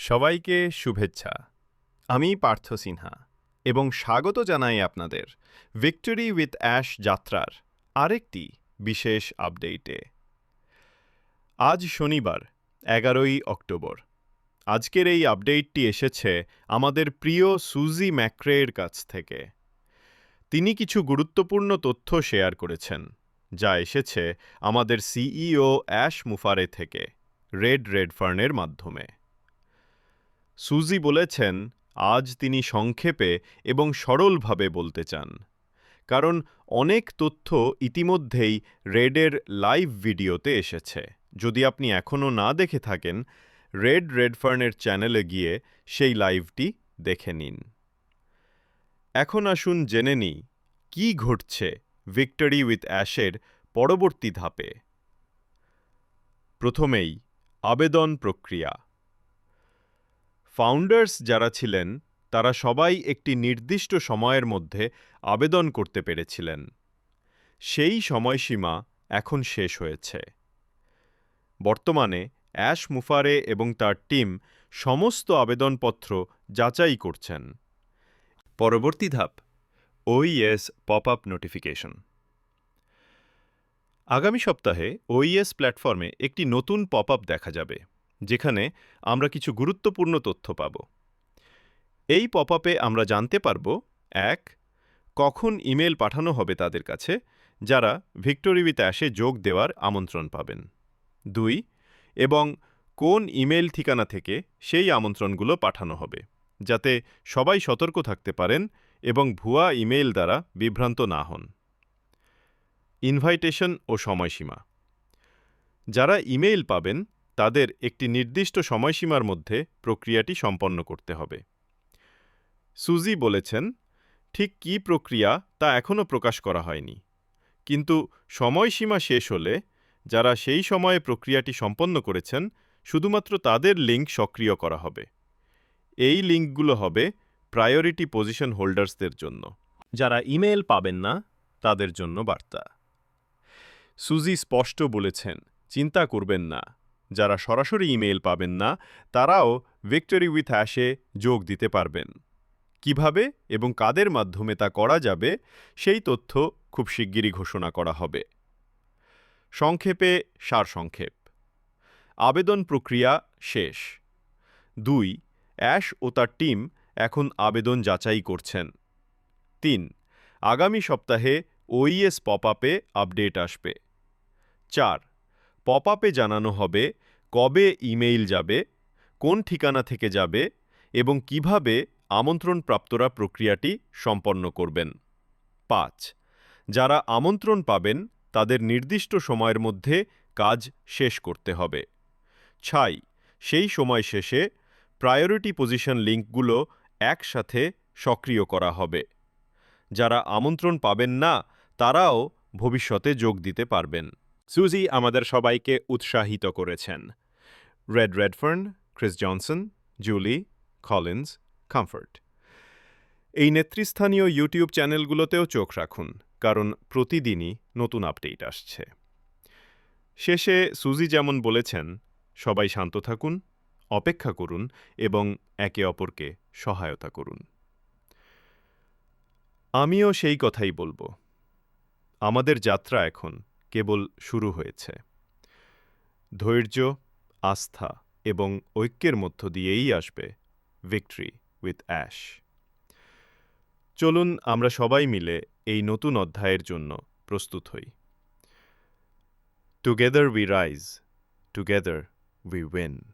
সবাইকে শুভেচ্ছা। আমি পার্থ সিনহা এবং স্বাগত জানাই আপনাদের ভিক্টরি উইথ অ্যাশ যাত্রার আরেকটি বিশেষ আপডেটে। আজ শনিবার 11ই অক্টোবর। আজকের এই আপডেটটি এসেছে আমাদের প্রিয় সুজি ম্যাক্রের কাছ থেকে। তিনি কিছু গুরুত্বপূর্ণ তথ্য শেয়ার করেছেন, যা এসেছে আমাদের সিইও অ্যাশ মুফারে থেকে রেড রেডফার্নের মাধ্যমে। সুজি বলেছেন, আজ তিনি সংক্ষেপে এবং সরলভাবে বলতে চান, কারণ অনেক তথ্য ইতিমধ্যেই রেডের লাইভ ভিডিওতে এসেছে। যদি আপনি এখনও না দেখে থাকেন, রেড রেডফার্নের চ্যানেলে গিয়ে সেই লাইভটি দেখে নিন। এখন আসুন জেনে নিই কী ঘটছে ভিক্টরি উইথ অ্যাশের পরবর্তী ধাপে। প্রথমেই আবেদন প্রক্রিয়া। ফাউন্ডার্স যারা ছিলেন তারা সবাই একটি নির্দিষ্ট সময়ের মধ্যে আবেদন করতে পেরেছিলেন। সেই সময়সীমা এখন শেষ হয়েছে। বর্তমানে অ্যাশ মুফারে এবং তার টিম সমস্ত আবেদনপত্র যাচাই করছেন। পরবর্তী ধাপ ওইএস পপ-আপ নোটিফিকেশন। আগামী সপ্তাহে ওইএস প্ল্যাটফর্মে একটি নতুন পপ-আপ দেখা যাবে, যেখানে আমরা কিছু গুরুত্বপূর্ণ তথ্য পাব। এই পপ-আপে আমরা জানতে পারব: ১. কখন ইমেল পাঠানো হবে তাদের কাছে যারা ভিক্টরি উইথ অ্যাশে যোগ দেওয়ার আমন্ত্রণ পাবেন। ২. এবং কোন ইমেল ঠিকানা থেকে সেই আমন্ত্রণগুলো পাঠানো হবে, যাতে সবাই সতর্ক থাকতে পারেন এবং ভুয়া ইমেল দ্বারা বিভ্রান্ত না হন। ইনভাইটেশন ও সময়সীমা। যারা ইমেইল পাবেন তাদের একটি নির্দিষ্ট সময়সীমার মধ্যে প্রক্রিয়াটি সম্পন্ন করতে হবে। সুজি বলেছেন, ঠিক কী প্রক্রিয়া তা এখনও প্রকাশ করা হয়নি, কিন্তু সময়সীমা শেষ হলে যারা সেই সময়ে প্রক্রিয়াটি সম্পন্ন করেছেন শুধুমাত্র তাদের লিঙ্ক সক্রিয় করা হবে। এই লিঙ্কগুলো হবে প্রায়োরিটি পজিশন হোল্ডার্সদের জন্য। যারা ইমেল পাবেন না তাদের জন্য বার্তা। সুজি স্পষ্ট বলেছেন, চিন্তা করবেন না, যারা সরাসরি ইমেল পাবেন না তারাও ভিক্টরি উইথ অ্যাশে যোগ দিতে পারবেন। কিভাবে এবং কাদের মাধ্যমে তা করা যাবে সেই তথ্য খুব শিগগিরই ঘোষণা করা হবে। সংক্ষেপে সারসংক্ষেপ। আবেদন প্রক্রিয়া শেষ। ২. অ্যাশ ও তার টিম এখন আবেদন যাচাই করছেন। ৩. আগামী সপ্তাহে ওইএস পপ-আপে আপডেট আসবে। ৪. পপ-আপে জানানো হবে কবে ইমেইল যাবে, কোন ঠিকানা থেকে যাবে এবং কিভাবে আমন্ত্রণপ্রাপ্তরা প্রক্রিয়াটি সম্পন্ন করবেন। ৫. যারা আমন্ত্রণ পাবেন তাদের নির্দিষ্ট সময়ের মধ্যে কাজ শেষ করতে হবে। ৬. সেই সময় শেষে প্রায়োরিটি পজিশন লিঙ্কগুলো একসাথে সক্রিয় করা হবে। যারা আমন্ত্রণ পাবেন না তারাও ভবিষ্যতে যোগ দিতে পারবেন। সুজি আমাদের সবাইকে উৎসাহিত করেছেন। Red Redfern, Chris Johnson, Julie, Collins, Comfort. এই নেতৃস্থানীয় ইউটিউব চ্যানেলগুলোতেও চোখ রাখুন, কারণ প্রতিদিনই নতুন আপডেট আসছে। শেষে সুজি যেমন বলেছেন, সবাই শান্ত থাকুন, অপেক্ষা করুন এবং একে অপরকে সহায়তা করুন। আমিও সেই কথাই বলবো। আমাদের যাত্রা এখন কেবল শুরু হয়েছে। ধৈর্য, আস্থা এবং ঐক্যের মধ্য দিয়েই আসবে ভিক্টরি উইথ অ্যাশ। চলুন আমরা সবাই মিলে এই নতুন অধ্যায়ের জন্য প্রস্তুত হই। Together we rise, together we win.